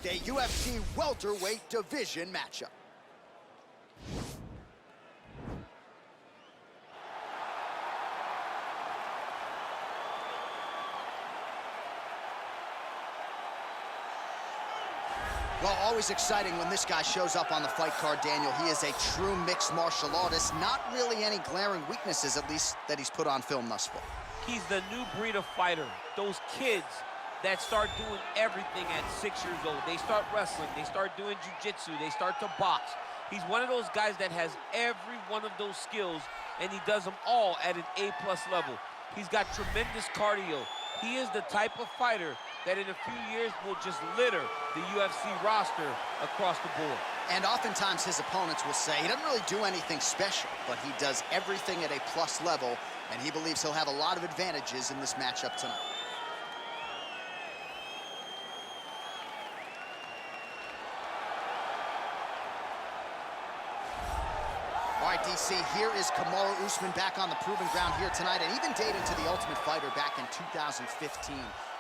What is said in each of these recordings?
next, a UFC welterweight division matchup. Well, always exciting when this guy shows up on the fight card, Daniel. He is a true mixed martial artist. Not really any glaring weaknesses, at least, that he's put on film thus far. He's the new breed of fighter. Those kids that start doing everything at 6 years old. They start wrestling, they start doing jiu-jitsu, they start to box. He's one of those guys that has every one of those skills, and he does them all at an A+ level. He's got tremendous cardio. He is the type of fighter that in a few years will just litter the UFC roster across the board. And oftentimes his opponents will say he doesn't really do anything special, but he does everything at a plus level, and he believes he'll have a lot of advantages in this matchup tonight. All right, DC, here is Kamaru Usman back on the proving ground here tonight, and even dating to the Ultimate Fighter back in 2015.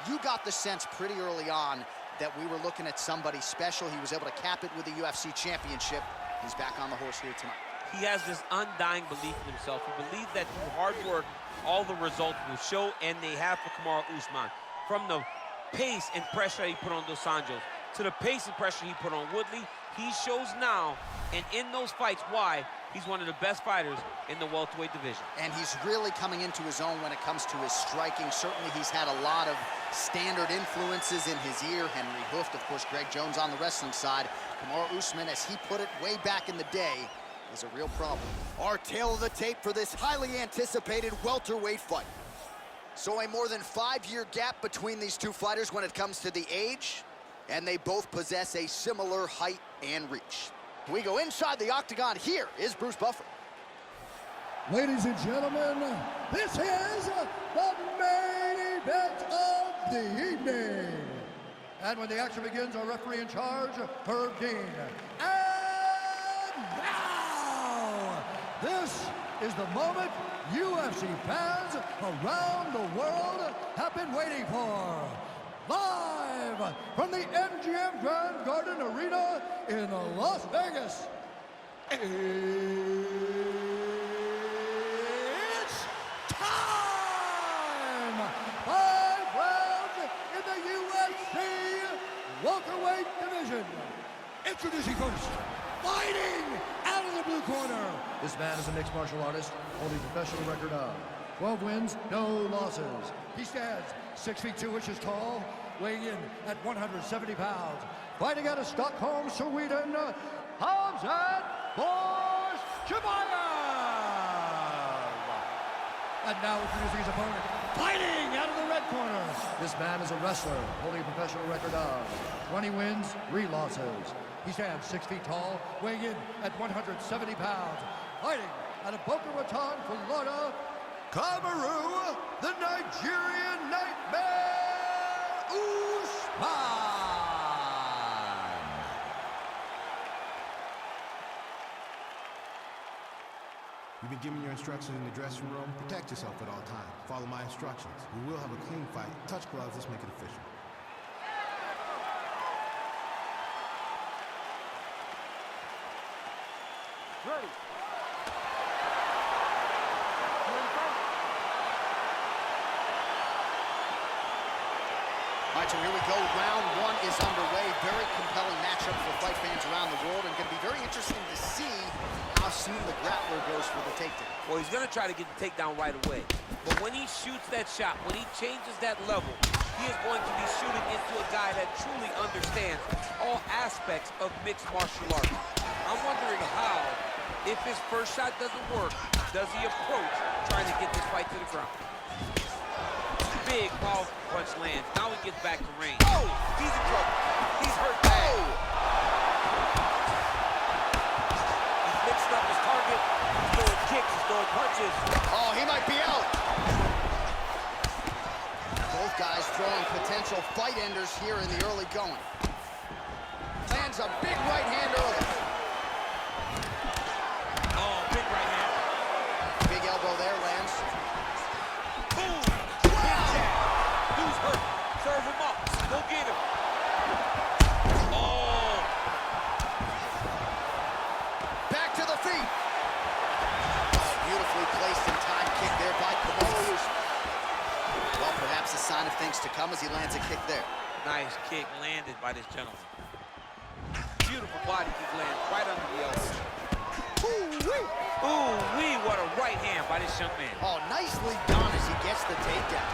You got the sense pretty early on that we were looking at somebody special. He was able to cap it with the UFC championship. He's back on the horse here tonight. He has this undying belief in himself. He believes that through hard work, all the results will show, and they have for Kamaru Usman. From the pace and pressure he put on Dos Anjos to the pace and pressure he put on Woodley, he shows now, and in those fights, why he's one of the best fighters in the welterweight division. And he's really coming into his own when it comes to his striking. Certainly he's had a lot of standard influences in his ear. Henry Hooft, of course, Greg Jones on the wrestling side. Kamaru Usman, as he put it way back in the day, is a real problem. Our tail of the tape for this highly anticipated welterweight fight. So a more than 5-year gap between these two fighters when it comes to the age, and they both possess a similar height and reach. We go inside the octagon. Here is Bruce Buffer. Ladies and gentlemen, this is the main event of the evening. And when the action begins, our referee in charge, Herb Dean. And now, this is the moment UFC fans around the world have been waiting for. Live from the MGM Grand Garden Arena in Las Vegas. It's time! 5 rounds in the UFC welterweight division. Introducing first, fighting out of the blue corner. This man is a mixed martial artist, holding a professional record of 12 wins, no losses. He stands 6 feet 2 inches tall, weighing in at 170 pounds. Fighting out of Stockholm, Sweden, Khamzat Chimaev. And now introducing his opponent, fighting out of the red corner. This man is a wrestler, holding a professional record of 20 wins, 3 losses. He stands 6 feet tall, weighing in at 170 pounds. Fighting out of Boca Raton, Florida, Kamaru, the Nigerian Nightmare Usman. You've been given your instructions in the dressing room. Protect yourself at all times. Follow my instructions. We will have a clean fight. Touch gloves, let's make it official. Ready. All right, so here we go. Round 1 is underway. Very compelling matchup for fight fans around the world, and going to be very interesting to see how soon the grappler goes for the takedown. Well, he's going to try to get the takedown right away. But when he shoots that shot, when he changes that level, he is going to be shooting into a guy that truly understands all aspects of mixed martial arts. I'm wondering how, if his first shot doesn't work, does he approach trying to get this fight to the ground? Big, powerful punch lands. Now he gets back to range. Oh, he's in trouble. He's hurt bad. He's mixed up his target. He's throwing kicks, he's throwing punches. Oh, he might be out. Both guys throwing potential fight enders here in the early going. Lands a big right hand early. Oh, big right hand. Big elbow there, lands. Boom! Big jab. Who's hurt? Serve him up. Go get him. come as he lands a kick there. Nice kick landed by this gentleman. Beautiful body kick lands right under the elbow. Ooh-wee. Ooh-wee, what a right hand by this young man. Oh, nicely done as he gets the takedown.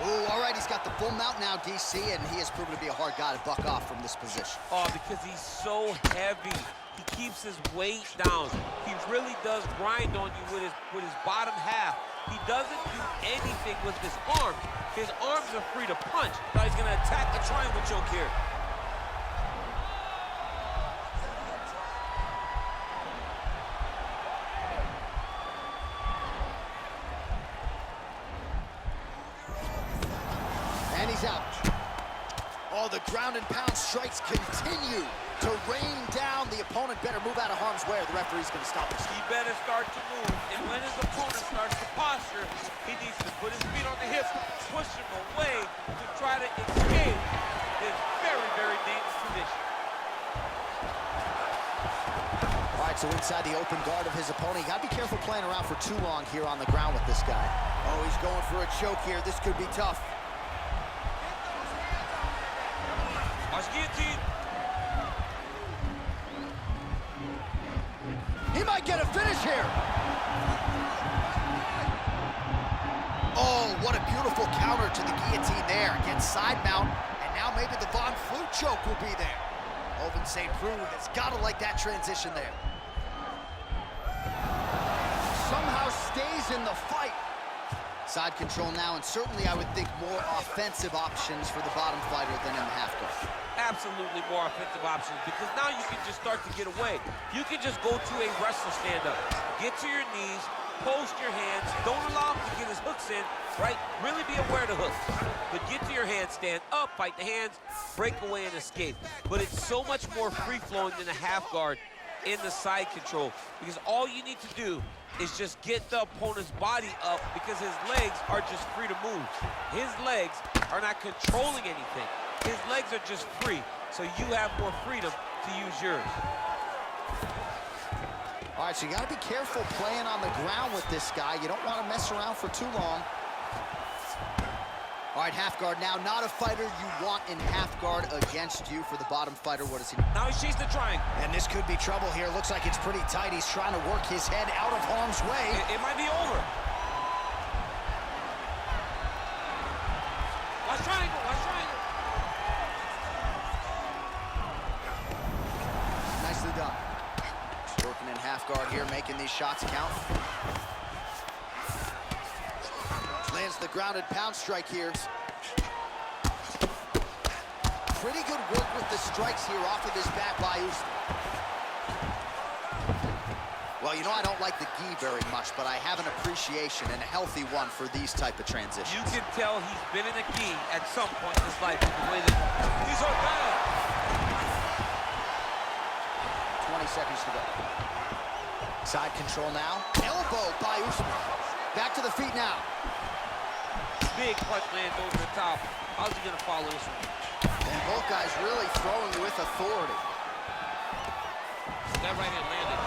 Ooh, all right, he's got the full mount now, DC, and he has proven to be a hard guy to buck off from this position. Oh, because he's so heavy. He keeps his weight down. He really does grind on you with his bottom half. He doesn't do anything with his arms. His arms are free to punch. Now he's gonna attack the triangle choke here. And he's out. Oh, the ground and pound strikes continue to rain down. The opponent better move out of harm's way or the referee's gonna stop this. He better start to move, and when his opponent starts to posture, he needs to put his feet on the hips, push him away to try to escape this very, very dangerous position. All right, so inside the open guard of his opponent, you gotta be careful playing around for too long here on the ground with this guy. Oh, he's going for a choke here. This could be tough. Watch guillotine. He might get a finish here. Oh, what a beautiful counter to the guillotine there. Gets side mount, and now maybe the Von Flute choke will be there. Oven St. Preux has got to like that transition there. Somehow stays in the fight. Side control now, and certainly I would think more offensive options for the bottom fighter than in the half guard. Absolutely more offensive options, because now you can just start to get away. You can just go to a wrestler stand-up. Get to your knees, post your hands, don't allow him to get his hooks in, right? Really be aware of the hooks. But get to your hands, stand up, fight the hands, break away and escape. But it's so much more free-flowing than a half guard in the side control, because all you need to do is just get the opponent's body up, because his legs are just free to move. His legs are not controlling anything. His legs are just free, so you have more freedom to use yours. All right, so you got to be careful playing on the ground with this guy. You don't want to mess around for too long. All right, half guard now. Not a fighter you want in half guard against you. For the bottom fighter, what does he do? Now he's chasing the triangle. And this could be trouble here. Looks like it's pretty tight. He's trying to work his head out of harm's way. It might be over. Watch triangle, watch triangle. Nicely done. Working in half guard here, making these shots count. Lands the grounded pound strike here. Pretty good work with the strikes here off of his back by Usman. Well, you know I don't like the gi very much, but I have an appreciation, and a healthy one, for these type of transitions. You can tell he's been in a gi at some point in his life, the way that he's on down. 20 seconds to go. Side control now. Elbow by Usman. Back to the feet now. Big punch lands over the top. How's he gonna follow this one? And both guys really throwing with authority. That right hand landed.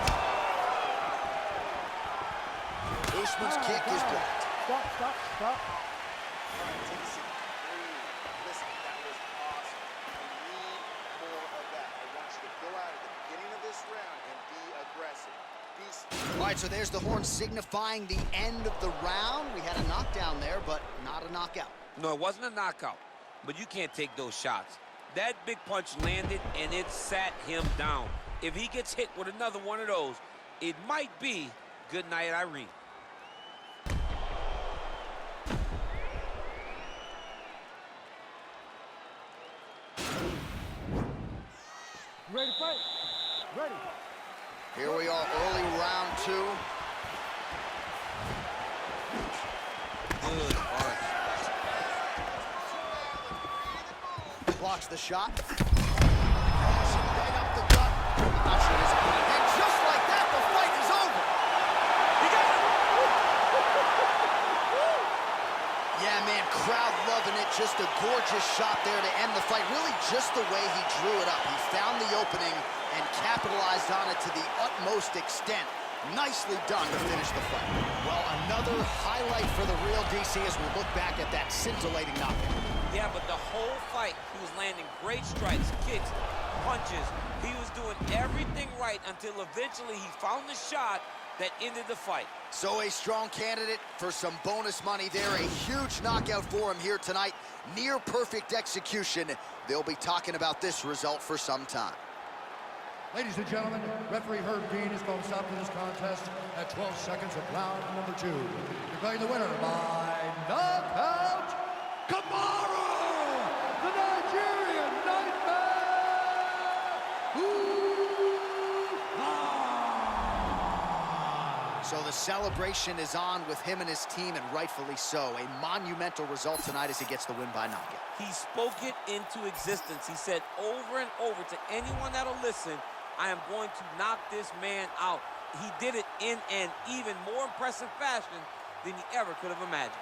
Usman's kick is blocked. Stop. Listen, that was awesome. We need more of that. I want you to go out at the beginning of this round and be aggressive. All right, so there's the horn signifying the end of the round. We had a knockdown there, but not a knockout. No, it wasn't a knockout, but you can't take those shots. That big punch landed, and it sat him down. If he gets hit with another one of those, it might be good night, Irene. Ready to fight? Ready. Here we are, early round 2. Good punch. Blocks the shot. Right up the gut. Not sure he's putting it. And just like that, the fight is over. He got it! Yeah, man, crowd loving it. Just a gorgeous shot there to end the fight. Really just the way he drew it up. He found the opening and capitalized on it to the utmost extent. Nicely done to finish the fight. Well, another highlight for the real DC as we look back at that scintillating knockout. Yeah, but the whole fight, he was landing great strikes, kicks, punches. He was doing everything right until eventually he found the shot that ended the fight. So a strong candidate for some bonus money there. A huge knockout for him here tonight. Near perfect execution. They'll be talking about this result for some time. Ladies and gentlemen, referee Herb Dean is going to stop this contest at 12 seconds of round number 2. Declaring the winner by knockout, Kamaru, the Nigerian Nightmare Usman. So the celebration is on with him and his team, and rightfully so. A monumental result tonight as he gets the win by knockout. He spoke it into existence. He said over and over to anyone that'll listen, I am going to knock this man out. He did it in an even more impressive fashion than he ever could have imagined.